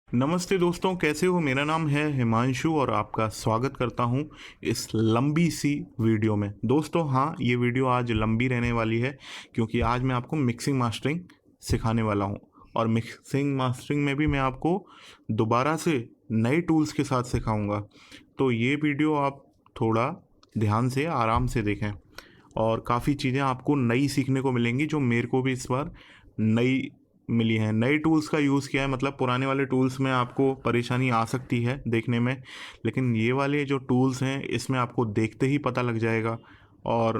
नमस्ते दोस्तों, कैसे हो? मेरा नाम है हिमांशु और आपका स्वागत करता हूं इस लंबी सी वीडियो में। दोस्तों हाँ, ये वीडियो आज लंबी रहने वाली है क्योंकि आज मैं आपको मिक्सिंग मास्टरिंग सिखाने वाला हूं। और मिक्सिंग मास्टरिंग में भी मैं आपको दोबारा से नए टूल्स के साथ सिखाऊंगा। तो ये वीडियो आप थोड़ा ध्यान से आराम से देखें और काफ़ी चीज़ें आपको नई सीखने को मिलेंगी जो मेरे को भी इस बार नई मिली हैं। नए टूल्स का यूज़ किया है, मतलब पुराने वाले टूल्स में आपको परेशानी आ सकती है देखने में, लेकिन ये वाले जो टूल्स हैं इसमें आपको देखते ही पता लग जाएगा। और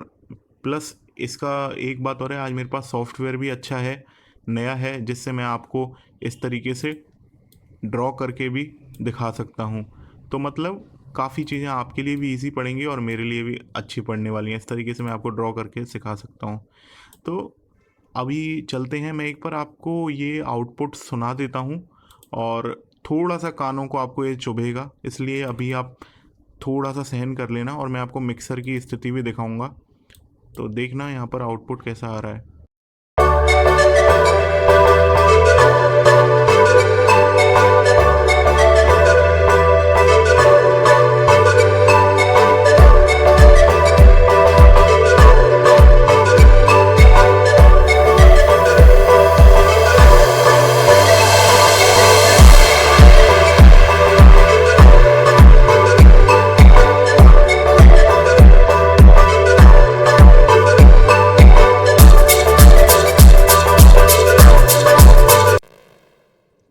प्लस इसका एक बात और है, आज मेरे पास सॉफ्टवेयर भी अच्छा है, नया है, जिससे मैं आपको इस तरीके से ड्रॉ करके भी दिखा सकता हूँ। तो मतलब काफ़ी चीज़ें आपके लिए भी ईज़ी पड़ेंगी और मेरे लिए भी अच्छी पड़ने वाली हैं। इस तरीके से मैं आपको ड्रॉ करके सिखा सकता हूँ। तो अभी चलते हैं, मैं एक बार आपको ये आउटपुट सुना देता हूँ और थोड़ा-सा कानों को आपको ये चुभेगा, इसलिए अभी आप थोड़ा-सा सहन कर लेना और मैं आपको मिक्सर की स्थिति भी दिखाऊँगा। तो देखना यहाँ पर आउटपुट कैसा आ रहा है।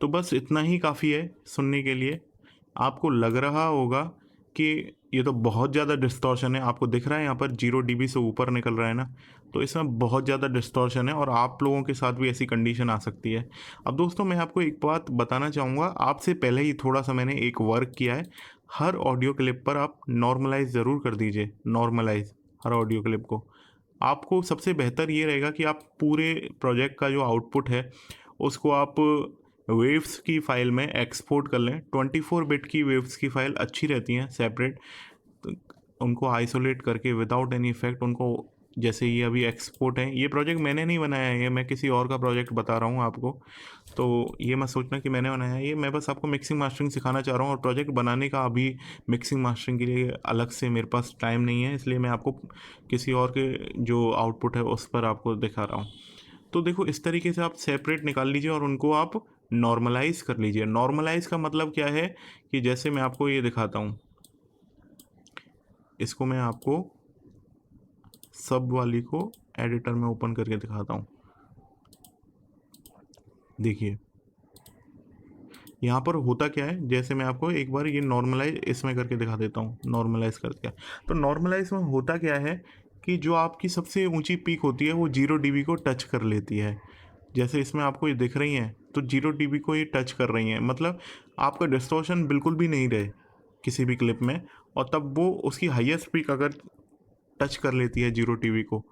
तो बस इतना ही काफ़ी है सुनने के लिए। आपको लग रहा होगा कि ये तो बहुत ज़्यादा डिस्टॉर्शन है। आपको दिख रहा है यहाँ पर 0 डीबी से ऊपर निकल रहा है ना, तो इसमें बहुत ज़्यादा डिस्टॉर्शन है और आप लोगों के साथ भी ऐसी कंडीशन आ सकती है। अब दोस्तों मैं आपको एक बात बताना चाहूँगा, आपसे पहले ही थोड़ा सा मैंने एक वर्क किया है। हर ऑडियो क्लिप पर आप नॉर्मलाइज ज़रूर कर दीजिए, नॉर्मलाइज हर ऑडियो क्लिप को। आपको सबसे बेहतर ये रहेगा कि आप पूरे प्रोजेक्ट का जो आउटपुट है उसको आप वेव्स की फ़ाइल में एक्सपोर्ट कर लें। 24 बिट की वेव्स की फ़ाइल अच्छी रहती हैं सेपरेट, तो उनको आइसोलेट करके विदाउट एनी इफेक्ट उनको, जैसे ये अभी एक्सपोर्ट है, ये प्रोजेक्ट मैंने नहीं बनाया है, ये मैं किसी और का प्रोजेक्ट बता रहा हूँ आपको। तो ये मत सोचना कि मैंने बनाया है, ये मैं बस आपको मिक्सिंग मास्टरिंग सिखाना चाह रहा हूँ और प्रोजेक्ट बनाने का अभी मिक्सिंग मास्टरिंग के लिए अलग से मेरे पास टाइम नहीं है, इसलिए मैं आपको किसी और के जो आउटपुट है उस पर आपको दिखा रहा हूँ। तो देखो इस तरीके से आप सेपरेट निकाल लीजिए और उनको आप नॉर्मलाइज कर लीजिए। नॉर्मलाइज का मतलब क्या है कि जैसे मैं आपको ये दिखाता हूँ, इसको मैं आपको सब वाली को एडिटर में ओपन करके दिखाता हूँ। देखिए यहाँ पर होता क्या है, जैसे मैं आपको एक बार ये नॉर्मलाइज इसमें करके दिखा देता हूँ, नॉर्मलाइज करके। तो नॉर्मलाइज में होता क्या है कि जो आपकी सबसे ऊंची पीक होती है वो 0 डीबी को टच कर लेती है। जैसे इसमें आपको ये दिख रही हैं, तो 0 डीबी को ये टच कर रही हैं, मतलब आपका डिस्टॉर्शन बिल्कुल भी नहीं रहे किसी भी क्लिप में। और तब वो उसकी हाईएस्ट पीक अगर टच कर लेती है 0 टीवी को,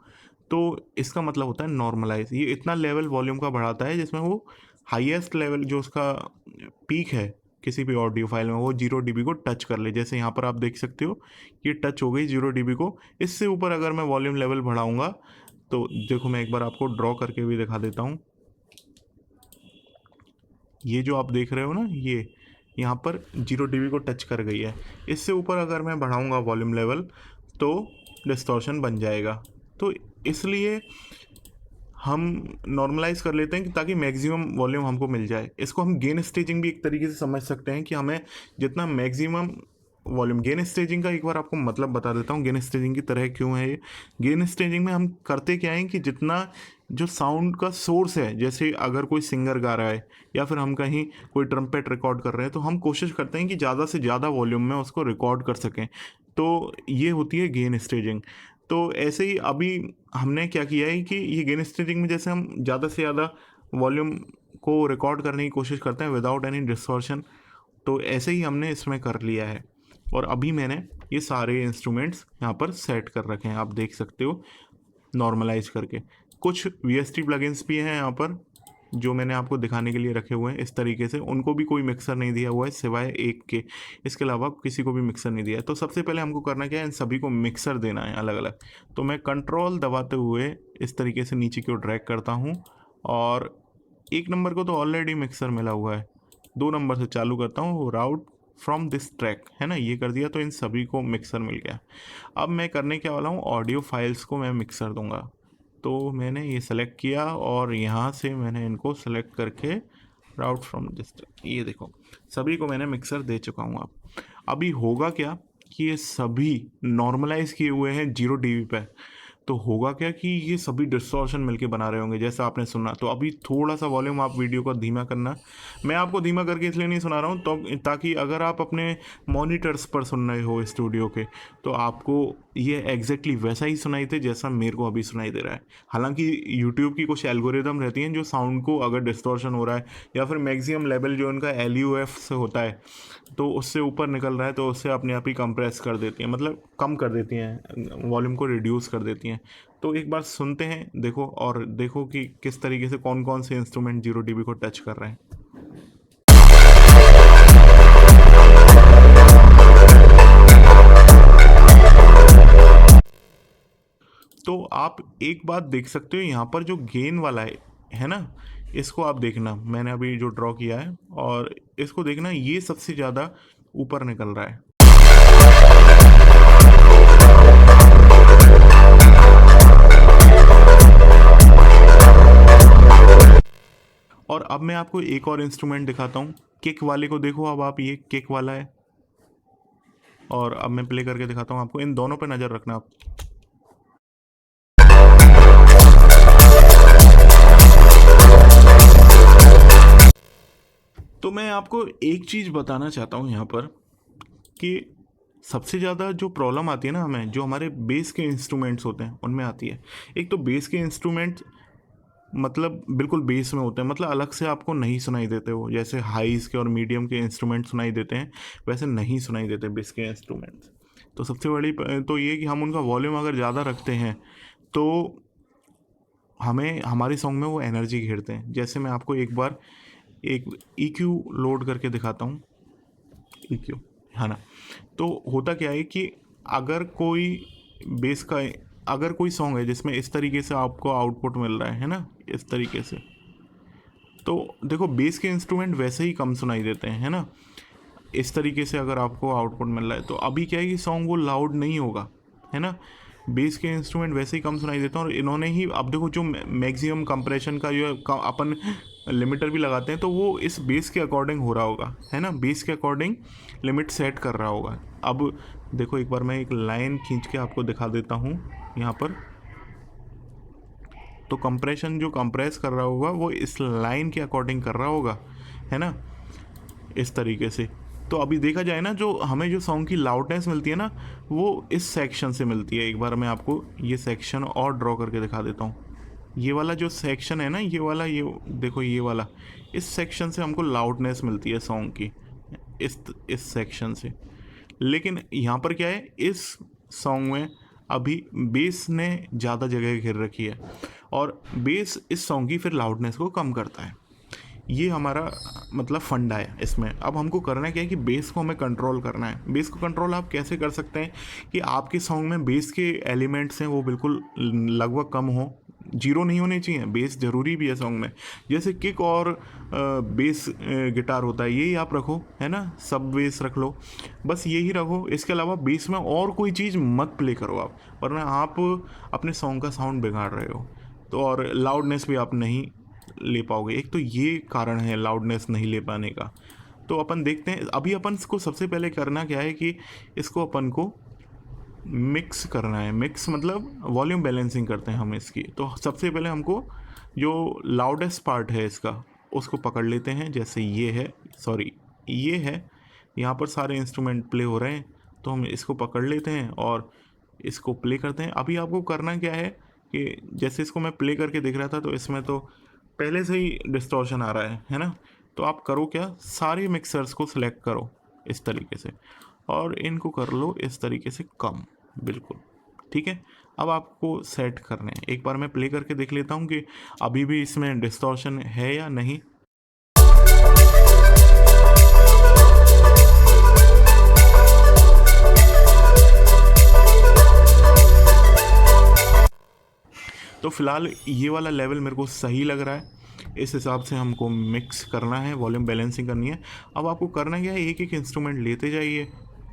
तो इसका मतलब होता है नॉर्मलाइज। ये इतना लेवल वॉल्यूम का बढ़ाता है जिसमें वो हाईएस्ट लेवल जो उसका पीक है किसी भी ऑडियो फाइल में वो 0 डीबी को टच कर ले। जैसे यहाँ पर आप देख सकते हो ये टच हो गई 0 डीबी को। इससे ऊपर अगर मैं वॉल्यूम लेवल बढ़ाऊँगा तो देखो, मैं एक बार आपको ड्रॉ करके भी दिखा देता हूँ। ये जो आप देख रहे हो ना, ये यहाँ पर 0 डीबी को टच कर गई है। इससे ऊपर अगर मैं बढ़ाऊँगा वॉल्यूम लेवल तो डिस्टॉर्शन बन जाएगा। तो इसलिए हम नॉर्मलाइज कर लेते हैं कि ताकि मैक्सिमम वॉल्यूम हमको मिल जाए। इसको हम गेन स्टेजिंग भी एक तरीके से समझ सकते हैं कि हमें जितना मैक्सिमम वॉल्यूम, गेन स्टेजिंग का एक बार आपको मतलब बता देता हूँ, गेन स्टेजिंग की तरह क्यों है ये। गेन स्टेजिंग में हम करते क्या है कि जितना जो साउंड का सोर्स है, जैसे अगर कोई सिंगर गा रहा है या फिर हम कहीं कोई ट्रम्पेट रिकॉर्ड कर रहे हैं, तो हम कोशिश करते हैं कि ज़्यादा से ज़्यादा वॉल्यूम में उसको रिकॉर्ड कर सकें। तो ये होती है गेन स्टेजिंग। तो ऐसे ही अभी हमने क्या किया है कि ये गेन स्टेजिंग में जैसे हम ज़्यादा से ज़्यादा वॉल्यूम को रिकॉर्ड करने की कोशिश करते हैं विदाउट एनी डिस्टॉर्शन, तो ऐसे ही हमने इसमें कर लिया है। और अभी मैंने ये सारे इंस्ट्रूमेंट्स यहाँ पर सेट कर रखे हैं, आप देख सकते हो नॉर्मलाइज करके। कुछ वीएसटी प्लगइन्स भी हैं यहाँ पर जो मैंने आपको दिखाने के लिए रखे हुए हैं इस तरीके से। उनको भी कोई मिक्सर नहीं दिया हुआ है सिवाय एक के, इसके अलावा किसी को भी मिक्सर नहीं दिया है। तो सबसे पहले हमको करना क्या है, इन सभी को मिक्सर देना है अलग अलग। तो मैं कंट्रोल दबाते हुए इस तरीके से नीचे की ओर ड्रैग करता हूँ और एक नंबर को तो ऑलरेडी मिक्सर मिला हुआ है, 2 नंबर से चालू करता हूँ, राउट फ्रॉम दिस ट्रैक, है ना, ये कर दिया तो इन सभी को मिक्सर मिल गया। अब मैं करने क्या वाला हूँ, ऑडियो फाइल्स को मैं मिक्सर दूंगा। तो मैंने ये सेलेक्ट किया और यहाँ से मैंने इनको सेलेक्ट करके राउट फ्रॉम दिस ट्रैक, ये देखो सभी को मैंने मिक्सर दे चुका हूँ। अब अभी होगा क्या कि ये सभी नॉर्मलाइज किए हुए हैं 0 dB पे, तो होगा क्या कि ये सभी डिस्टॉर्शन मिलके बना रहे होंगे जैसा आपने सुना। तो अभी थोड़ा सा वॉल्यूम आप वीडियो का धीमा करना, मैं आपको धीमा करके इसलिए नहीं सुना रहा हूँ तो ताकि अगर आप अपने मॉनिटर्स पर सुन रहे हो स्टूडियो के तो आपको ये एग्जैक्टली वैसा ही सुनाई दे जैसा मेरे को अभी सुनाई दे रहा है। हालांकि यूट्यूब की कुछ एल्गोरिदम रहती हैं जो साउंड को अगर डिस्टॉर्शन हो रहा है या फिर मैक्सिमम लेवल जो उनका LUF से होता है तो उससे ऊपर निकल रहा है तो उससे अपने आप ही कंप्रेस कर देती हैं, मतलब कम कर देती हैं, वॉल्यूम को रिड्यूस कर देती हैं। तो एक बार सुनते हैं, देखो और देखो कि किस तरीके से कौन कौन से इंस्ट्रूमेंट 0 dB को टच कर रहे हैं। तो आप एक बात देख सकते हो यहाँ पर जो गेन वाला है ना, इसको आप देखना, मैंने अभी जो ड्रॉ किया है और इसको देखना, ये सबसे ज़्यादा ऊपर निकल रहा है। और अब मैं आपको एक और इंस्ट्रूमेंट दिखाता हूँ, किक वाले को देखो। अब आप, ये किक वाला है और अब मैं प्ले करके दिखाता हूँ आपको, इन दोनों पे नज़र रखना आप। तो मैं आपको एक चीज़ बताना चाहता हूँ यहाँ पर कि सबसे ज़्यादा जो प्रॉब्लम आती है ना हमें, जो हमारे बेस के इंस्ट्रूमेंट्स होते हैं उनमें आती है। एक तो बेस के इंस्ट्रूमेंट्स मतलब बिल्कुल बेस में होते हैं, मतलब अलग से आपको नहीं सुनाई देते हो, जैसे हाईज के और मीडियम के इंस्ट्रूमेंट सुनाई देते हैं वैसे नहीं सुनाई देते बेस के इंस्ट्रूमेंट्स। तो सबसे बड़ी तो ये कि हम उनका वॉल्यूम अगर ज़्यादा रखते हैं तो हमें हमारे सॉन्ग में वो एनर्जी घेरते हैं। जैसे मैं आपको एक बार एक EQ लोड करके दिखाता हूँ, EQ, है ना। तो होता क्या है कि अगर कोई बेस का, अगर कोई सॉन्ग है जिसमें इस तरीके से आपको आउटपुट मिल रहा है ना, इस तरीके से, तो देखो बेस के इंस्ट्रूमेंट वैसे ही कम सुनाई देते हैं, है ना। इस तरीके से अगर आपको आउटपुट मिल रहा है तो अभी क्या है कि सॉन्ग वो लाउड नहीं होगा, है ना। बेस के इंस्ट्रूमेंट वैसे ही कम सुनाई देते हैं और इन्होंने ही, अब देखो जो मैक्सिमम कंप्रेशन का जो अपन लिमिटर भी लगाते हैं तो वो इस बेस के अकॉर्डिंग हो रहा होगा, है ना, बेस के अकॉर्डिंग लिमिट सेट कर रहा होगा। अब देखो एक बार मैं एक लाइन खींच के आपको दिखा देता हूँ यहाँ पर, तो कंप्रेशन जो कंप्रेस कर रहा होगा वो इस लाइन के अकॉर्डिंग कर रहा होगा, है ना, इस तरीके से। तो अभी देखा जाए ना, जो हमें जो सॉन्ग की लाउडनेस मिलती है ना वो इस सेक्शन से मिलती है। एक बार मैं आपको ये सेक्शन और ड्रॉ करके दिखा देता हूँ। ये वाला जो सेक्शन है ना, ये वाला, ये देखो ये वाला, इस सेक्शन से हमको लाउडनेस मिलती है सॉन्ग की, इस सेक्शन से। लेकिन यहाँ पर क्या है, इस सॉन्ग में अभी बेस ने ज़्यादा जगह घेर रखी है और बेस इस सॉन्ग की फिर लाउडनेस को कम करता है। ये हमारा मतलब फंडा है इसमें। अब हमको करना क्या है कि बेस को हमें कंट्रोल करना है। बेस को कंट्रोल आप कैसे कर सकते हैं कि आपके सॉन्ग में बेस के एलिमेंट्स हैं वो बिल्कुल लगभग कम हो, 0 नहीं होने चाहिए। बेस ज़रूरी भी है सॉन्ग में, जैसे किक और बेस गिटार होता है, यही आप रखो, है ना, सब बेस रख लो, बस यही रखो। इसके अलावा बेस में और कोई चीज़ मत प्ले करो आप, वरना आप अपने सॉन्ग का साउंड बिगाड़ रहे हो। तो और लाउडनेस भी आप नहीं ले पाओगे। एक तो ये कारण है लाउडनेस नहीं ले पाने का। तो अपन देखते हैं, अभी अपन को सबसे पहले करना क्या है कि इसको अपन को मिक्स करना है। मिक्स मतलब वॉल्यूम बैलेंसिंग करते हैं हम इसकी। तो सबसे पहले हमको जो लाउडेस्ट पार्ट है इसका उसको पकड़ लेते हैं, जैसे ये है, सॉरी ये है, यहाँ पर सारे इंस्ट्रूमेंट प्ले हो रहे हैं तो हम इसको पकड़ लेते हैं और इसको प्ले करते हैं। अभी आपको करना क्या है कि जैसे इसको मैं प्ले करके देख रहा था तो इसमें तो पहले से ही डिस्टॉर्शन आ रहा है ना। तो आप करो क्या, सारे मिक्सर्स को सिलेक्ट करो इस तरीके से और इनको कर लो इस तरीके से कम, बिल्कुल ठीक है। अब आपको सेट करने हैं। एक बार मैं प्ले करके देख लेता हूँ कि अभी भी इसमें डिस्टॉर्शन है या नहीं। तो फिलहाल ये वाला लेवल मेरे को सही लग रहा है। इस हिसाब से हमको मिक्स करना है, वॉल्यूम बैलेंसिंग करनी है। अब आपको करना क्या है, एक एक इंस्ट्रूमेंट लेते जाइए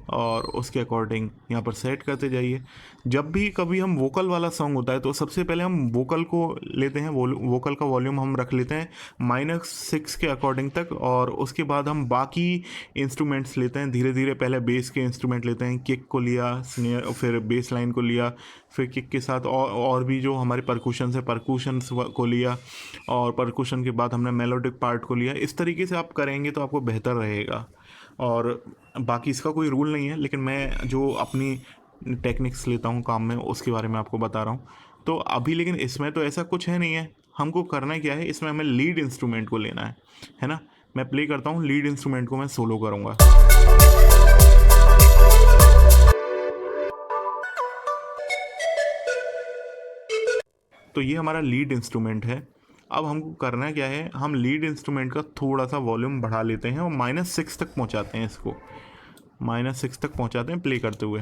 और उसके अकॉर्डिंग यहाँ पर सेट करते जाइए। जब भी कभी हम वोकल वाला सॉन्ग होता है तो सबसे पहले हम वोकल को लेते हैं, वोकल का वॉल्यूम हम रख लेते हैं -6 के अकॉर्डिंग तक, और उसके बाद हम बाकी इंस्ट्रूमेंट्स लेते हैं धीरे धीरे। पहले बेस के इंस्ट्रूमेंट लेते हैं, किक को लिया, स्नेयर, फिर बेस लाइन को लिया, फिर किक के साथ और भी जो हमारे परकूशंस है परकूशंस को लिया, और परकूशन के बाद हमने मेलोडिक पार्ट को लिया। इस तरीके से आप करेंगे तो आपको बेहतर रहेगा। और बाकी इसका कोई रूल नहीं है, लेकिन मैं जो अपनी टेक्निक्स लेता हूँ काम में उसके बारे में आपको बता रहा हूँ। तो अभी लेकिन इसमें तो ऐसा कुछ है नहीं है, हमको करना क्या है, इसमें हमें लीड इंस्ट्रूमेंट को लेना है ना। मैं प्ले करता हूँ, लीड इंस्ट्रूमेंट को मैं सोलो करूँगा। तो ये हमारा लीड इंस्ट्रूमेंट है। अब हमको करना क्या है, हम लीड इंस्ट्रूमेंट का थोड़ा सा वॉल्यूम बढ़ा लेते हैं और -6 तक पहुंचाते हैं, इसको -6 तक पहुंचाते हैं प्ले करते हुए।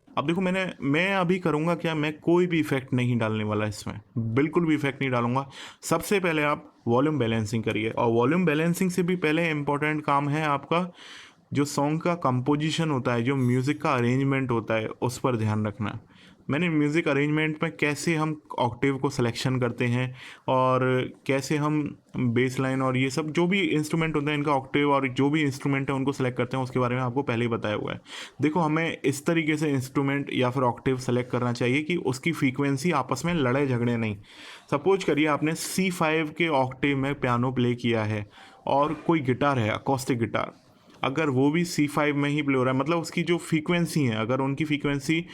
अब देखो मैं अभी करूँगा क्या, मैं कोई भी इफेक्ट नहीं डालने वाला इसमें, बिल्कुल भी इफेक्ट नहीं डालूंगा। सबसे पहले आप वॉल्यूम बैलेंसिंग करिए, और वॉल्यूम बैलेंसिंग से भी पहले इम्पोर्टेंट काम है आपका जो सॉन्ग का कंपोजिशन होता है, जो म्यूज़िक का अरेंजमेंट होता है, उस पर ध्यान रखना। मैंने म्यूज़िक अरेंजमेंट में कैसे हम ऑक्टेव को सिलेक्शन करते हैं और कैसे हम बेस लाइन और ये सब जो भी इंस्ट्रूमेंट होते हैं इनका ऑक्टेव और जो भी इंस्ट्रूमेंट है उनको सेलेक्ट करते हैं, उसके बारे में आपको पहले ही बताया हुआ है। देखो, हमें इस तरीके से इंस्ट्रूमेंट या फिर ऑक्टेव सेलेक्ट करना चाहिए कि उसकी फ्रीक्वेंसी आपस में लड़े झगड़े नहीं। सपोज करिए आपने C5 के ऑक्टेव में पियानो प्ले किया है और कोई गिटार है, अकॉस्टिक गिटार, अगर वो भी C5 में ही प्ले हो रहा है, मतलब उसकी जो फ्रीक्वेंसी है, अगर उनकी फ्रीक्वेंसी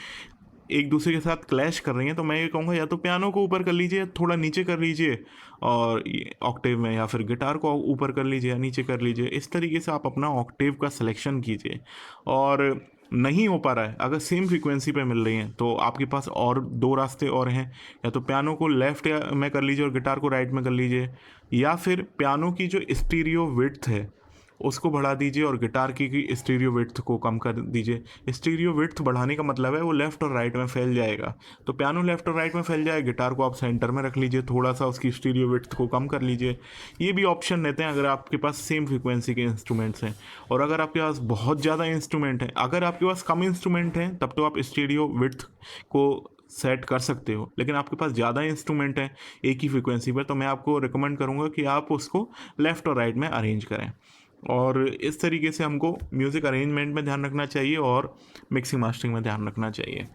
एक दूसरे के साथ क्लैश कर रही हैं, तो मैं ये कहूँगा या तो पियानो को ऊपर कर लीजिए या थोड़ा नीचे कर लीजिए, और ऑक्टेव में, या फिर गिटार को ऊपर कर लीजिए या नीचे कर लीजिए। इस तरीके से आप अपना ऑक्टेव का सिलेक्शन कीजिए। और नहीं हो पा रहा है, अगर सेम फ्रीक्वेंसी पे मिल रही हैं, तो आपके पास और 2 रास्ते और हैं। या तो पियानो को लेफ्ट में कर लीजिए और गिटार को राइट में कर लीजिए, या फिर पियानो की जो स्टीरियो विड्थ है उसको बढ़ा दीजिए और गिटार की स्टीरियो विड्थ को कम कर दीजिए। स्टीरियो विड्थ बढ़ाने का मतलब है वो लेफ़्ट और राइट में फैल जाएगा। तो पियानो लेफ़्ट और राइट में फैल जाए, गिटार को आप सेंटर में रख लीजिए, थोड़ा सा उसकी स्टीरियो विड्थ को कम कर लीजिए। ये भी ऑप्शन रहते हैं अगर आपके पास सेम फ्रीक्वेंसी के इंस्ट्रूमेंट्स हैं। और अगर आपके पास बहुत ज़्यादा इंस्ट्रूमेंट हैं, अगर आपके पास कम इंस्ट्रूमेंट हैं तब तो आप स्टीरियो विड्थ को सेट कर सकते हो, लेकिन आपके पास ज़्यादा इंस्ट्रूमेंट है एक ही फ्रीक्वेंसी पर, तो मैं आपको रिकमेंड करूँगा कि आप उसको लेफ़्ट और राइट में अरेंज करें। और इस तरीके से हमको म्यूज़िक अरेंजमेंट में ध्यान रखना चाहिए और मिक्सिंग मास्टरिंग में ध्यान रखना चाहिए।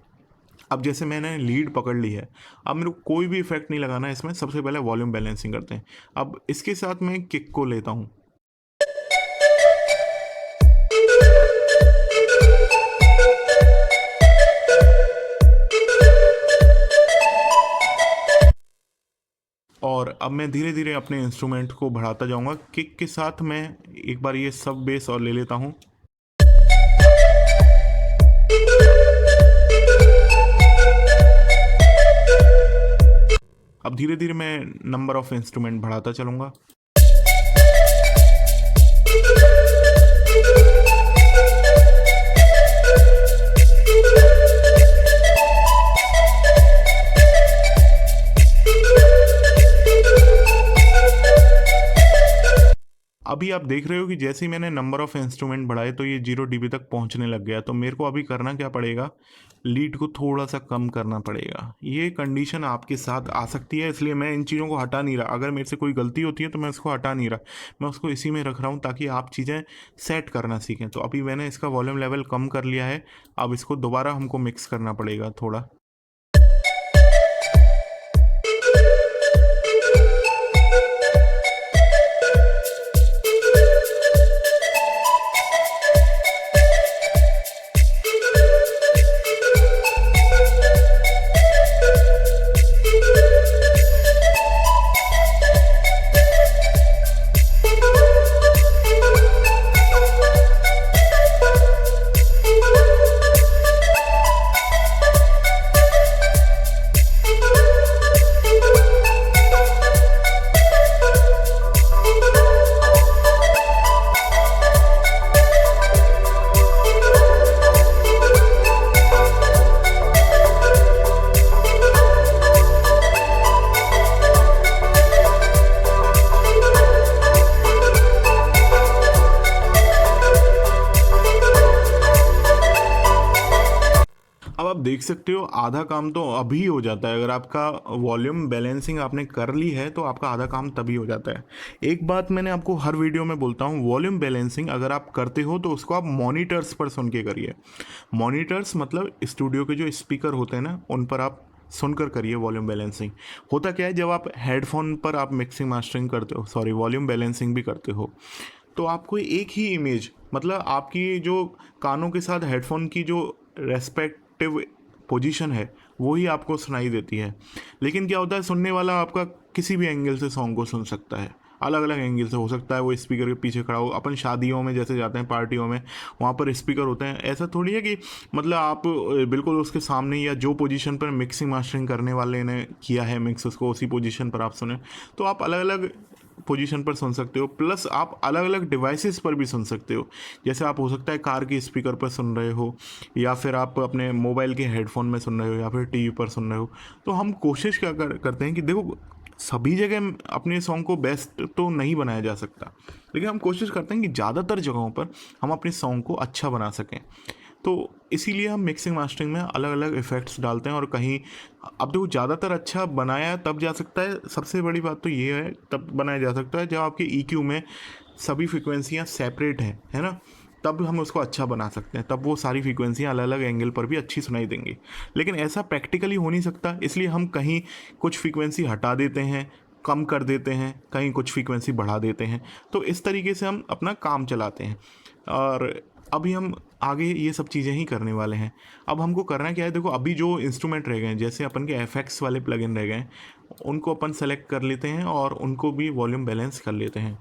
अब जैसे मैंने लीड पकड़ ली है, अब मेरे को कोई भी इफेक्ट नहीं लगाना है इसमें। सबसे पहले वॉल्यूम बैलेंसिंग करते हैं। अब इसके साथ मैं किक को लेता हूँ। और अब मैं धीरे धीरे अपने इंस्ट्रूमेंट को बढ़ाता जाऊंगा। किक के साथ मैं एक बार ये सब बेस और ले लेता हूँ। अब धीरे धीरे मैं नंबर ऑफ इंस्ट्रूमेंट बढ़ाता चलूँगा। अभी आप देख रहे हो कि जैसे ही मैंने नंबर ऑफ़ इंस्ट्रूमेंट बढ़ाए तो ये 0 dB तक पहुंचने लग गया। तो मेरे को अभी करना क्या पड़ेगा, लीड को थोड़ा सा कम करना पड़ेगा। ये कंडीशन आपके साथ आ सकती है, इसलिए मैं इन चीज़ों को हटा नहीं रहा। अगर मेरे से कोई गलती होती है तो मैं उसको हटा नहीं रहा, मैं उसको इसी में रख रहा हूँ ताकि आप चीज़ें सेट करना सीखें। तो अभी मैंने इसका वॉल्यूम लेवल कम कर लिया है। अब इसको दोबारा हमको मिक्स करना पड़ेगा थोड़ा। देख सकते हो आधा काम तो अभी हो जाता है। अगर आपका वॉल्यूम बैलेंसिंग आपने कर ली है तो आपका आधा काम तभी हो जाता है। एक बात मैंने आपको हर वीडियो में बोलता हूँ, वॉल्यूम बैलेंसिंग अगर आप करते हो तो उसको आप मॉनिटर्स पर सुन के करिए। मॉनिटर्स मतलब स्टूडियो के जो स्पीकर होते हैं ना, उन पर आप सुनकर करिए वॉल्यूम बैलेंसिंग। होता क्या है, जब आप हेडफोन पर आप मिक्सिंग मास्टरिंग करते हो, सॉरी वॉल्यूम बैलेंसिंग भी करते हो, तो आपको एक ही इमेज, मतलब आपकी जो कानों के साथ हेडफोन की जो रेस्पेक्टिव पोजीशन है वो ही आपको सुनाई देती है। लेकिन क्या होता है, सुनने वाला आपका किसी भी एंगल से सॉन्ग को सुन सकता है, अलग अलग एंगल से। हो सकता है वो स्पीकर के पीछे खड़ा हो, अपन शादियों में जैसे जाते हैं पार्टियों में, वहाँ पर स्पीकर होते हैं। ऐसा थोड़ी है कि मतलब आप बिल्कुल उसके सामने या जो पोजीशन पर मिक्सिंग मास्टरिंग करने वाले ने किया है मिक्स, उसको उसी पोजीशन पर आप सुने। तो आप अलग अलग पोजीशन पर सुन सकते हो, प्लस आप अलग अलग डिवाइसेस पर भी सुन सकते हो। जैसे आप हो सकता है कार के स्पीकर पर सुन रहे हो, या फिर आप अपने मोबाइल के हेडफोन में सुन रहे हो, या फिर टीवी पर सुन रहे हो। तो हम कोशिश क्या करते हैं कि देखो, सभी जगह अपने सॉन्ग को बेस्ट तो नहीं बनाया जा सकता, लेकिन हम कोशिश करते हैं कि ज़्यादातर जगहों पर हम अपने सॉन्ग को अच्छा बना सकें। तो इसीलिए हम मिक्सिंग मास्टरिंग में अलग अलग इफ़ेक्ट्स डालते हैं। और कहीं अब देखो, ज़्यादातर अच्छा बनाया तब जा सकता है, सबसे बड़ी बात तो ये है, तब बनाया जा सकता है जब आपके EQ में सभी फ्रिक्वेंसियाँ सेपरेट हैं, है ना, तब हम उसको अच्छा बना सकते हैं। तब वो सारी फ्रिक्वेंसियाँ अलग अलग एंगल पर भी अच्छी सुनाई देंगी। लेकिन ऐसा प्रैक्टिकली हो नहीं सकता, इसलिए हम कहीं कुछ फ्रिक्वेंसी हटा देते हैं, कम कर देते हैं, कहीं कुछ फ्रीक्वेंसी बढ़ा देते हैं। तो इस तरीके से हम अपना काम चलाते हैं। और अभी हम आगे ये सब चीज़ें ही करने वाले हैं। अब हमको करना क्या है, देखो अभी जो इंस्ट्रूमेंट रह गए हैं, जैसे अपन के एफएक्स वाले प्लगइन रह गए हैं, उनको अपन सेलेक्ट कर लेते हैं और उनको भी वॉल्यूम बैलेंस कर लेते हैं।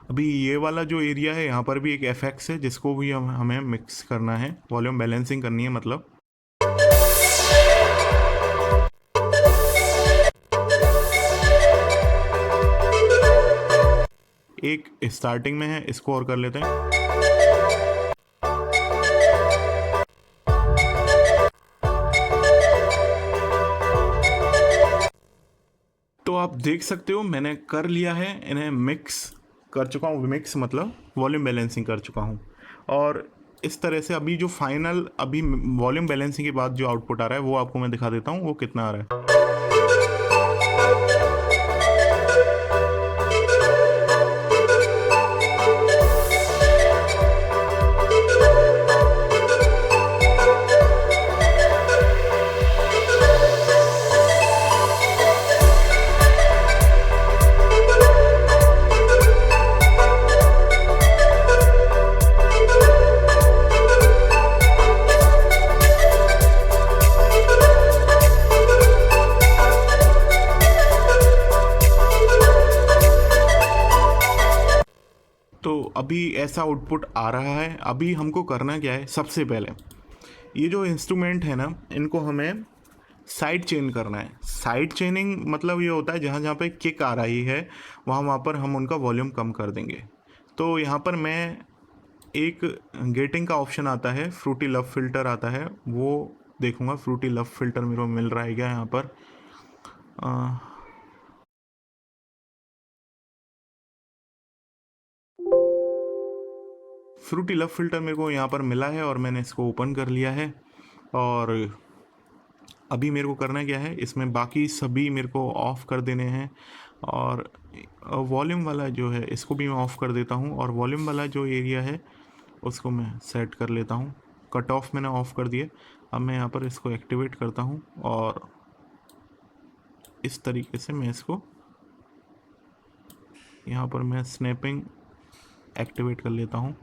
अभी ये वाला जो एरिया है, यहाँ पर भी एक एफएक्स है जिसको भी हमें मिक्स करना है, वॉल्यूम बैलेंसिंग करनी है मतलब। एक स्टार्टिंग में है, इसको और कर लेते हैं। तो आप देख सकते हो मैंने कर लिया है, इन्हें मिक्स कर चुका हूँ। मिक्स मतलब वॉल्यूम बैलेंसिंग कर चुका हूँ। और इस तरह से अभी जो फाइनल, अभी वॉल्यूम बैलेंसिंग के बाद जो आउटपुट आ रहा है वो आपको मैं दिखा देता हूँ वो कितना आ रहा है। तो अभी ऐसा आउटपुट आ रहा है। अभी हमको करना क्या है, सबसे पहले ये जो इंस्ट्रूमेंट है ना, इनको हमें साइड चेन करना है। साइड चेनिंग मतलब ये होता है जहाँ जहाँ पे किक आ रही है वहाँ वहाँ पर हम उनका वॉल्यूम कम कर देंगे। तो यहाँ पर मैं एक गेटिंग का ऑप्शन आता है, फ्रूटी लव फिल्टर आता है, वो देखूँगा। फ्रूटी लव फिल्टर मेरे को मिल रहा है क्या यहाँ पर? फ्रूटी लव फिल्टर मेरे को यहाँ पर मिला है और मैंने इसको ओपन कर लिया है। और अभी मेरे को करना क्या है, इसमें बाकी सभी मेरे को ऑफ़ कर देने हैं। और वॉल्यूम वाला जो है इसको भी मैं ऑफ़ कर देता हूँ, और वॉल्यूम वाला जो एरिया है उसको मैं सेट कर लेता हूँ। कट ऑफ मैंने ऑफ़ कर दिया। अब मैं यहाँ पर इसको एक्टिवेट करता हूँ और इस तरीके से मैं इसको यहाँ पर मैं स्नैपिंग एक्टिवेट कर लेता हूँ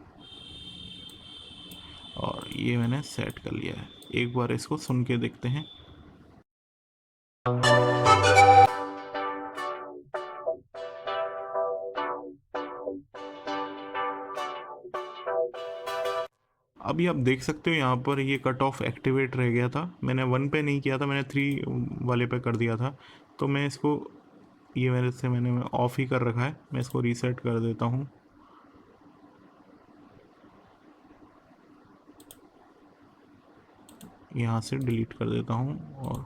और ये मैंने सेट कर लिया है। एक बार इसको सुन के देखते हैं। अभी आप देख सकते हो यहाँ पर ये कट ऑफ एक्टिवेट रह गया था। मैंने 1 पे नहीं किया था, मैंने 3 वाले पे कर दिया था। तो मैं इसको, ये मैंने ऑफ ही कर रखा है, मैं इसको रीसेट कर देता हूँ। यहाँ से डिलीट कर देता हूँ और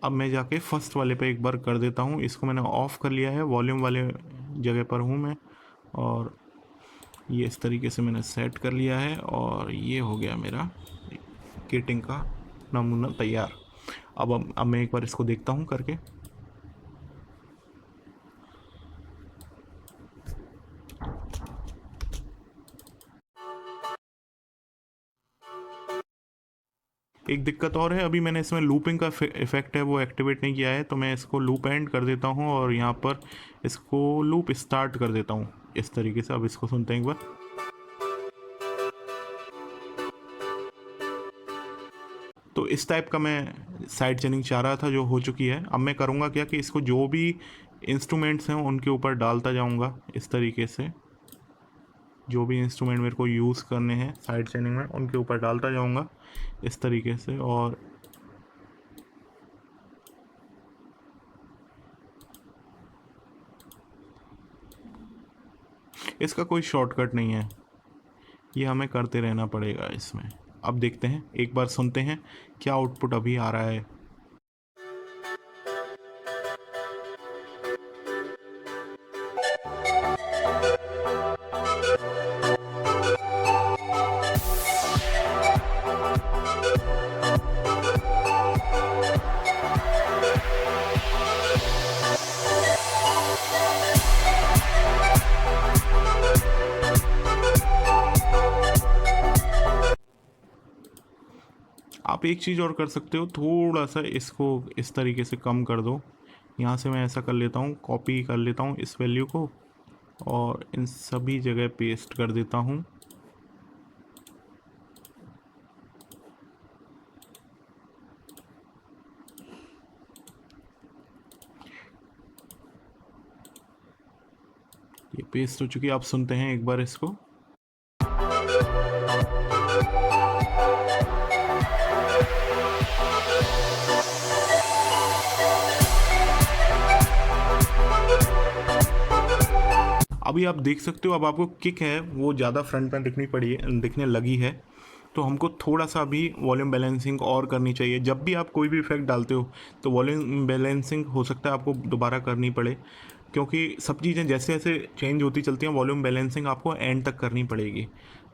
अब मैं जाके फर्स्ट वाले पे एक बार कर देता हूँ। इसको मैंने ऑफ़ कर लिया है, वॉल्यूम वाले जगह पर हूँ मैं, और ये इस तरीके से मैंने सेट कर लिया है और ये हो गया मेरा किटिंग का नमूना तैयार। अब मैं एक बार इसको देखता हूँ करके। एक दिक्कत और है, अभी मैंने इसमें लूपिंग का इफेक्ट है वो एक्टिवेट नहीं किया है, तो मैं इसको लूप एंड कर देता हूँ और यहाँ पर इसको लूप स्टार्ट कर देता हूँ इस तरीके से। अब इसको सुनते हैं एक बार। तो इस टाइप का मैं साइड चेनिंग चाह रहा था, जो हो चुकी है। अब मैं करूँगा क्या कि इसको जो भी इंस्ट्रूमेंट्स हैं उनके ऊपर डालता जाऊँगा इस तरीके से। जो भी इंस्ट्रूमेंट मेरे को यूज़ करने हैं साइड चेनिंग में उनके ऊपर डालता जाऊँगा इस तरीके से। और इसका कोई शॉर्टकट नहीं है, ये हमें करते रहना पड़ेगा इसमें। अब देखते हैं, एक बार सुनते हैं क्या आउटपुट अभी आ रहा है। आप एक चीज़ और कर सकते हो, थोड़ा सा इसको इस तरीके से कम कर दो। यहाँ से मैं ऐसा कर लेता हूँ, कॉपी कर लेता हूँ इस वैल्यू को और इन सभी जगह पेस्ट कर देता हूँ। ये पेस्ट हो चुकी है। आप सुनते हैं एक बार इसको। अभी आप देख सकते हो, अब आपको किक है वो ज़्यादा फ्रंट में दिखने लगी है। तो हमको थोड़ा सा अभी वॉल्यूम बैलेंसिंग और करनी चाहिए। जब भी आप कोई भी इफेक्ट डालते हो तो वॉल्यूम बैलेंसिंग हो सकता है आपको दोबारा करनी पड़े, क्योंकि सब चीज़ें जैसे जैसे चेंज होती चलती हैं वॉल्यूम बैलेंसिंग आपको एंड तक करनी पड़ेगी।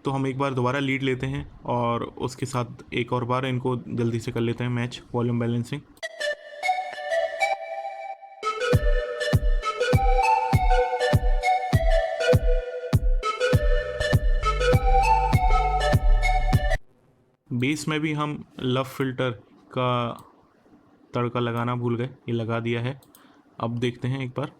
तो हम एक बार दोबारा लीड लेते हैं और उसके साथ एक और बार इनको जल्दी से कर लेते हैं मैच वॉल्यूम बैलेंसिंग। बेस में भी हम लव फिल्टर का तड़का लगाना भूल गए, ये लगा दिया है। अब देखते हैं एक बार।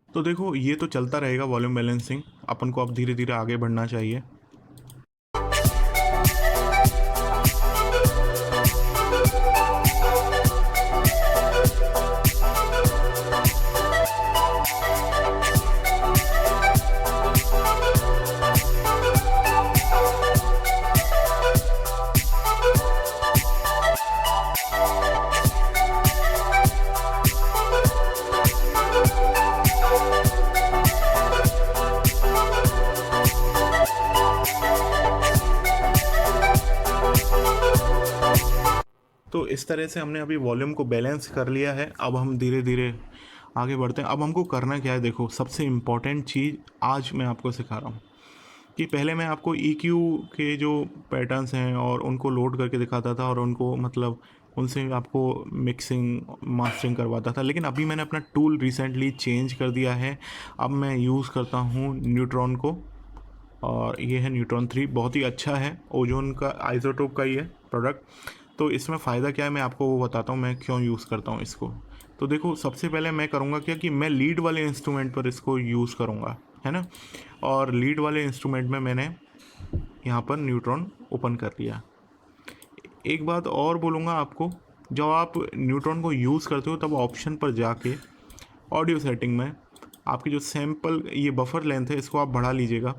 तो देखो, ये तो चलता रहेगा वॉल्यूम बैलेंसिंग, अपन को अब धीरे धीरे आगे बढ़ना चाहिए। इस तरह से हमने अभी वॉल्यूम को बैलेंस कर लिया है। अब हम धीरे धीरे आगे बढ़ते हैं। अब हमको करना क्या है, देखो सबसे इम्पॉर्टेंट चीज़ आज मैं आपको सिखा रहा हूँ कि पहले मैं आपको EQ के जो पैटर्न्स हैं और उनको लोड करके दिखाता था और उनको मतलब उनसे आपको मिक्सिंग मास्टरिंग करवाता था, लेकिन अभी मैंने अपना टूल रिसेंटली चेंज कर दिया है। अब मैं यूज़ करता हूँ न्यूट्रॉन को, और ये है न्यूट्रॉन 3, बहुत ही अच्छा है, ओजोन का आइसोटोप का ही है प्रोडक्ट। तो इसमें फ़ायदा क्या है मैं आपको वो बताता हूँ, मैं क्यों यूज़ करता हूँ इसको। तो देखो सबसे पहले मैं करूँगा क्या कि मैं लीड वाले इंस्ट्रूमेंट पर इसको यूज़ करूँगा, है ना। और लीड वाले इंस्ट्रूमेंट में मैंने यहाँ पर न्यूट्रॉन ओपन कर लिया। एक बात और बोलूँगा आपको, जब आप न्यूट्रॉन को यूज़ करते हो तब ऑप्शन पर जाके ऑडियो सेटिंग में आपकी जो सैम्पल ये बफर लेंथ है इसको आप बढ़ा लीजिएगा,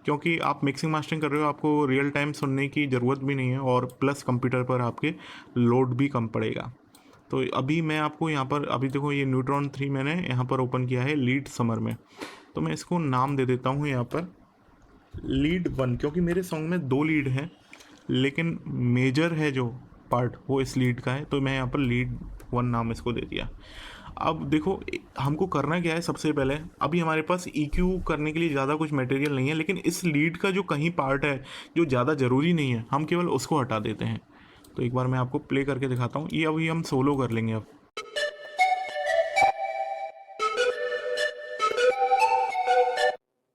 क्योंकि आप मिक्सिंग मास्टरिंग कर रहे हो, आपको रियल टाइम सुनने की ज़रूरत भी नहीं है और प्लस कंप्यूटर पर आपके लोड भी कम पड़ेगा। तो अभी मैं आपको यहाँ पर, अभी देखो ये न्यूट्रॉन 3 मैंने यहाँ पर ओपन किया है लीड समर में, तो मैं इसको नाम दे देता हूँ यहाँ पर लीड 1, क्योंकि मेरे सॉन्ग में 2 लीड हैं लेकिन मेजर है जो पार्ट वो इस लीड का है, तो मैं यहाँ पर लीड 1 नाम इसको दे दिया। अब देखो हमको करना क्या है, सबसे पहले अभी हमारे पास EQ करने के लिए ज़्यादा कुछ मटेरियल नहीं है, लेकिन इस लीड का जो कहीं पार्ट है जो ज़्यादा ज़रूरी नहीं है हम केवल उसको हटा देते हैं। तो एक बार मैं आपको प्ले करके दिखाता हूँ, ये अभी हम सोलो कर लेंगे। अब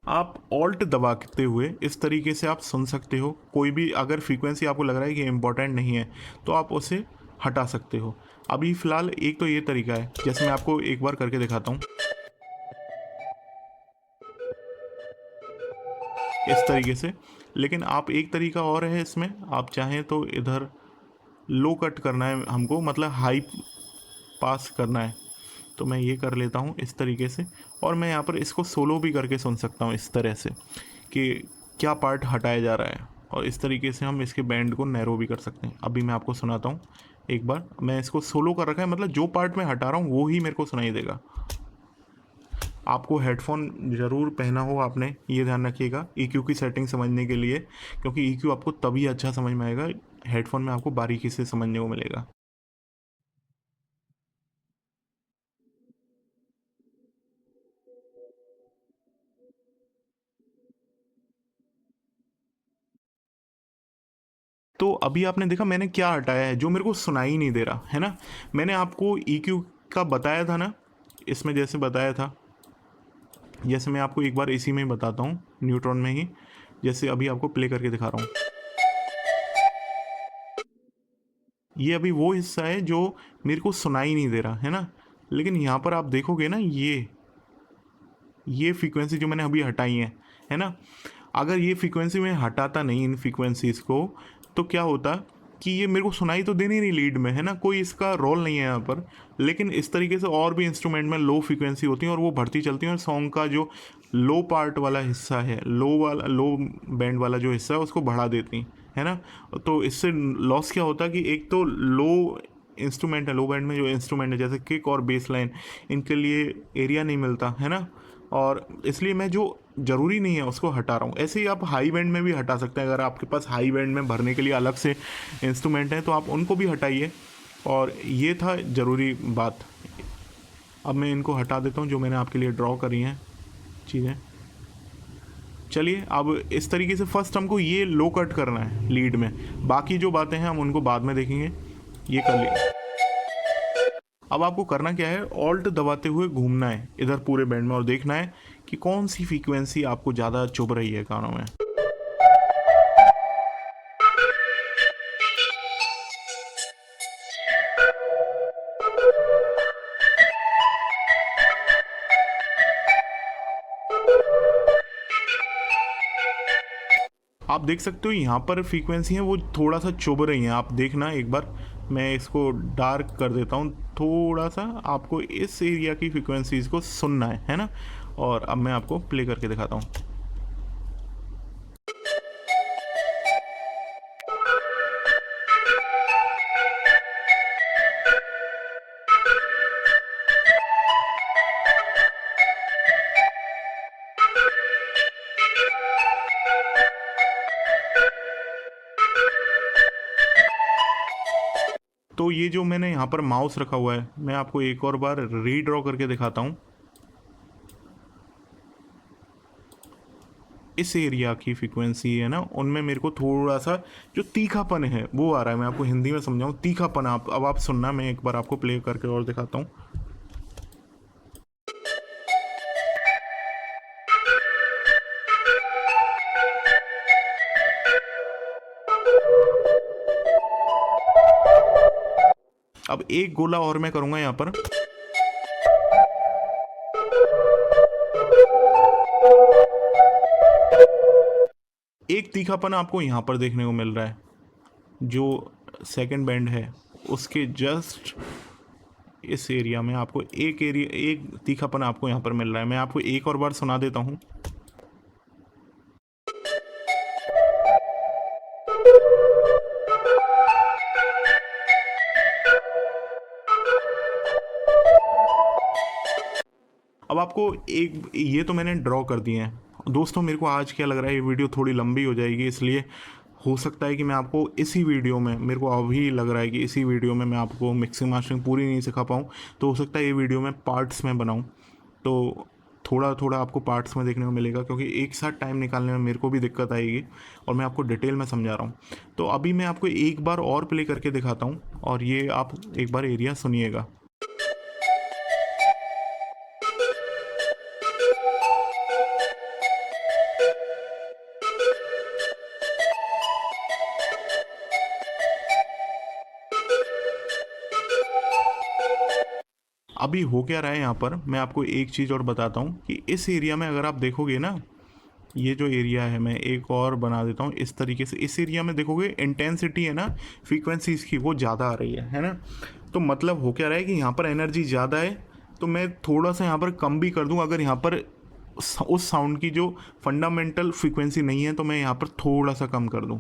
आप ऑल्ट दबाते हुए इस तरीके से आप सुन सकते हो, कोई भी अगर फ्रीक्वेंसी आपको लग रहा है कि इम्पोर्टेंट नहीं है तो आप उसे हटा सकते हो। अभी फ़िलहाल एक तो ये तरीका है, जैसे मैं आपको एक बार करके दिखाता हूँ इस तरीके से। लेकिन आप एक तरीका और है इसमें, आप चाहें तो इधर लो कट करना है हमको, मतलब हाई पास करना है, तो मैं ये कर लेता हूँ इस तरीके से। और मैं यहाँ पर इसको सोलो भी करके सुन सकता हूँ इस तरह से कि क्या पार्ट हटाया जा रहा है, और इस तरीके से हम इसके बैंड को नैरो भी कर सकते हैं। अभी मैं आपको सुनाता हूँ एक बार, मैं इसको सोलो कर रखा है, मतलब जो पार्ट मैं हटा रहा हूँ वो ही मेरे को सुनाई देगा। आपको हेडफोन ज़रूर पहना हो आपने, ये ध्यान रखिएगा EQ की सेटिंग समझने के लिए, क्योंकि EQ आपको तभी अच्छा समझ में आएगा, हेडफोन में आपको बारीकी से समझने को मिलेगा। तो अभी आपने देखा मैंने क्या हटाया है जो मेरे को सुनाई नहीं दे रहा है ना। मैंने आपको EQ का बताया था ना, इसमें जैसे बताया था, जैसे मैं आपको एक बार इसी में ही बताता हूँ न्यूट्रॉन में ही, जैसे अभी आपको प्ले करके दिखा रहा हूँ। ये अभी वो हिस्सा है जो मेरे को सुनाई नहीं दे रहा है ना, लेकिन यहाँ पर आप देखोगे ना ये फ्रीक्वेंसी जो मैंने अभी हटाई है ना, अगर ये फ्रीक्वेंसी मैं हटाता नहीं इन फ्रीक्वेंसीज़ को तो क्या होता कि ये मेरे को सुनाई तो देनी नहीं लीड में, है ना, कोई इसका रोल नहीं है यहाँ पर। लेकिन इस तरीके से और भी इंस्ट्रूमेंट में लो फ्रीक्वेंसी होती हैं और वो बढ़ती चलती हैं और सॉन्ग का जो लो पार्ट वाला हिस्सा है, लो बैंड वाला जो हिस्सा है उसको बढ़ा देती, है ना। तो इससे लॉस क्या होता है कि एक तो लो इंस्ट्रूमेंट है, लो बैंड में जो इंस्ट्रूमेंट है जैसे किक और बेस लाइन, इनके लिए एरिया नहीं मिलता है ना, और इसलिए मैं जो ज़रूरी नहीं है उसको हटा रहा हूँ। ऐसे ही आप हाई बैंड में भी हटा सकते हैं, अगर आपके पास हाई बैंड में भरने के लिए अलग से इंस्ट्रूमेंट हैं तो आप उनको भी हटाइए। और ये था ज़रूरी बात। अब मैं इनको हटा देता हूँ जो मैंने आपके लिए ड्रॉ करी हैं चीज़ें। चलिए अब इस तरीके से फर्स्ट हमको ये लो कट करना है लीड में, बाकी जो बातें हैं हम उनको बाद में देखेंगे। ये कर लिए। अब आपको करना क्या है, ऑल्ट दबाते हुए घूमना है इधर पूरे बैंड में और देखना है कि कौन सी फ्रीक्वेंसी आपको ज़्यादा चुभ रही है कानों में। आप देख सकते हो यहाँ पर फ्रीक्वेंसी है वो थोड़ा सा चुभ रही हैं, आप देखना एक बार। मैं इसको डार्क कर देता हूँ थोड़ा सा, आपको इस एरिया की फ्रीक्वेंसीज़ को सुनना है ना। और अब मैं आपको प्ले करके दिखाता हूँ। तो तो ये जो मैंने यहाँ पर माउस रखा हुआ है, मैं आपको एक और बार रीड्रॉ करके दिखाता हूँ। इस एरिया की फ्रीक्वेंसी है ना, उनमें मेरे को थोड़ा सा जो तीखापन है वो आ रहा है। मैं आपको हिंदी में समझाऊँ, तीखापन। आप अब आप सुनना, मैं एक बार आपको प्ले करके और दिखाता हूँ। अब एक गोला और मैं करूँगा यहाँ पर। एक तीखापन आपको यहाँ पर देखने को मिल रहा है, जो सेकंड बैंड है उसके जस्ट इस एरिया में आपको एक तीखापन आपको यहाँ पर मिल रहा है। मैं आपको एक और बार सुना देता हूँ। अब आपको एक ये तो मैंने ड्रॉ कर दिए हैं दोस्तों। मेरे को आज क्या लग रहा है, ये वीडियो थोड़ी लंबी हो जाएगी, इसलिए हो सकता है कि मैं आपको इसी वीडियो में, मेरे को अभी लग रहा है कि इसी वीडियो में मैं आपको मिक्सिंग मास्टरिंग पूरी नहीं सिखा पाऊँ। तो हो सकता है ये वीडियो मैं पार्ट्स में बनाऊँ, तो थोड़ा थोड़ा आपको पार्ट्स में देखने को मिलेगा, क्योंकि एक साथ टाइम निकालने में मेरे को भी दिक्कत आएगी और मैं आपको डिटेल में समझा रहा हूँ। तो अभी मैं आपको एक बार और प्ले करके दिखाता हूँ और ये आप एक बार एरिया सुनिएगा। अभी हो क्या रहा है यहाँ पर, मैं आपको एक चीज़ और बताता हूँ कि इस एरिया में अगर आप देखोगे ना, ये जो एरिया है, मैं एक और बना देता हूँ इस तरीके से। इस एरिया में देखोगे इंटेंसिटी है ना, फ्रीक्वेंसी इसकी वो ज़्यादा आ रही है ना। तो मतलब हो क्या रहा है कि यहाँ पर एनर्जी ज़्यादा है, तो मैं थोड़ा सा यहाँ पर कम भी कर दूँ। अगर यहाँ पर उस साउंड की जो फंडामेंटल फ्रीक्वेंसी नहीं है, तो मैं यहाँ पर थोड़ा सा कम कर दूँ,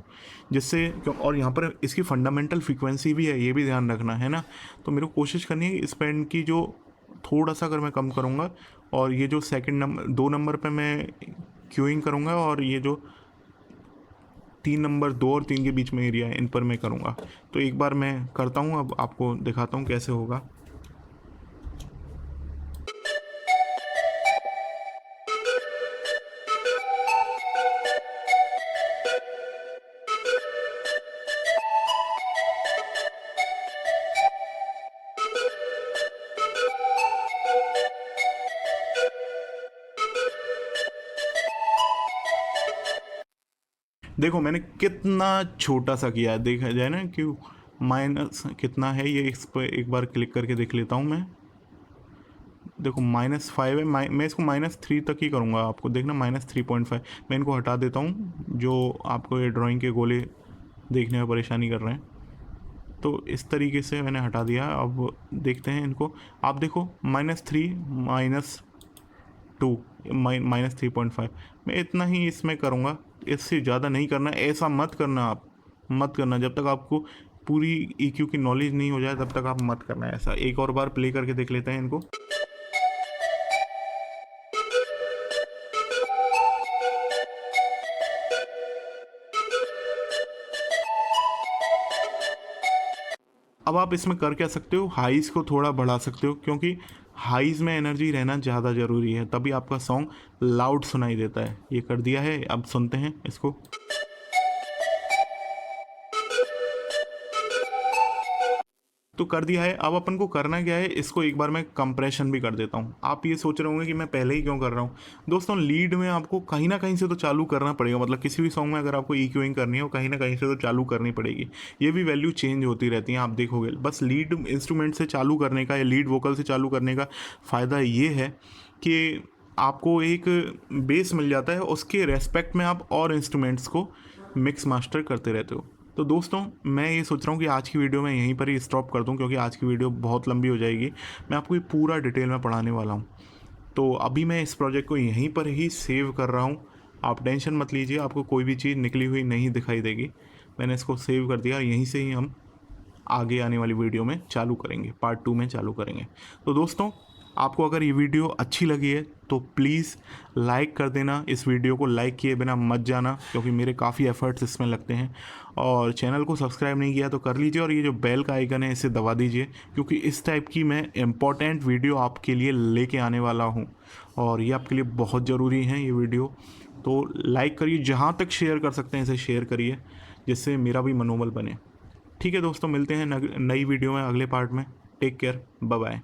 जिससे और यहाँ पर इसकी फंडामेंटल फ्रीक्वेंसी भी है, ये भी ध्यान रखना है ना। तो मेरे को कोशिश करनी है कि इस बैंड की जो थोड़ा सा अगर मैं कम करूँगा, और ये जो सेकंड नंबर 2 नंबर पे मैं क्यूइंग करूँगा, और ये जो 3 नंबर 2 और 3 के बीच में एरिया है इन पर मैं करूँगा। तो एक बार मैं करता हूँ, अब आपको दिखाता हूँ कैसे होगा। देखो मैंने कितना छोटा सा किया है, देखा जाए ना क्यों। माइनस कितना है ये, इस पर एक बार क्लिक करके देख लेता हूँ मैं। देखो -5 है, मैं इसको -3 तक ही करूँगा, आपको देखना -3.5। मैं इनको हटा देता हूँ, जो आपको ये ड्राइंग के गोले देखने में परेशानी कर रहे हैं। तो इस तरीके से मैंने हटा दिया। अब देखते हैं इनको। आप देखो -3 -2 -3.5, मैं इतना ही इसमें करूँगा, इससे ज़्यादा नहीं करना। ऐसा मत करना, आप मत करना जब तक आपको पूरी EQ की नॉलेज नहीं हो जाए, तब तक आप मत करना ऐसा। एक और बार प्ले करके देख लेते हैं इनको। अब आप इसमें कर क्या सकते हो, हाइज़ को थोड़ा बढ़ा सकते हो, क्योंकि हाइज़ में एनर्जी रहना ज़्यादा ज़रूरी है, तभी आपका सॉन्ग लाउड सुनाई देता है। ये कर दिया है, अब सुनते हैं इसको। तो कर दिया है। अब अपन को करना क्या है, इसको एक बार मैं कंप्रेशन भी कर देता हूँ। आप ये सोच रहे होंगे कि मैं पहले ही क्यों कर रहा हूँ। दोस्तों लीड में आपको कहीं ना कहीं से तो चालू करना पड़ेगा, मतलब किसी भी सॉन्ग में अगर आपको EQing करनी है, वो कहीं ना कहीं से तो चालू करनी पड़ेगी। ये भी वैल्यू चेंज होती रहती हैं, आप देखोगे। बस लीड इंस्ट्रूमेंट से चालू करने का या लीड वोकल से चालू करने का फ़ायदा ये है कि आपको एक बेस मिल जाता है, उसके रेस्पेक्ट में आप और इंस्ट्रूमेंट्स को मिक्स मास्टर करते रहते हो। तो दोस्तों मैं ये सोच रहा हूँ कि आज की वीडियो मैं यहीं पर ही स्टॉप कर दूँ, क्योंकि आज की वीडियो बहुत लंबी हो जाएगी। मैं आपको ये पूरा डिटेल में पढ़ाने वाला हूँ। तो अभी मैं इस प्रोजेक्ट को यहीं पर ही सेव कर रहा हूँ। आप टेंशन मत लीजिए, आपको कोई भी चीज़ निकली हुई नहीं दिखाई देगी। मैंने इसको सेव कर दिया, यहीं से ही हम आगे आने वाली वीडियो में चालू करेंगे, पार्ट 2 में चालू करेंगे। तो दोस्तों आपको अगर ये वीडियो अच्छी लगी है तो प्लीज़ लाइक कर देना। इस वीडियो को लाइक किए बिना मत जाना, क्योंकि मेरे काफ़ी एफर्ट्स इसमें लगते हैं। और चैनल को सब्सक्राइब नहीं किया तो कर लीजिए, और ये जो बेल का आइकन है इसे दबा दीजिए, क्योंकि इस टाइप की मैं इम्पॉर्टेंट वीडियो आपके लिए लेके आने वाला हूँ, और ये आपके लिए बहुत ज़रूरी है ये वीडियो। तो लाइक करिए, जहाँ तक शेयर कर सकते हैं इसे शेयर करिए, जिससे मेरा भी मनोबल बने। ठीक है दोस्तों, मिलते हैं नई वीडियो में अगले पार्ट में। Take care, bye bye.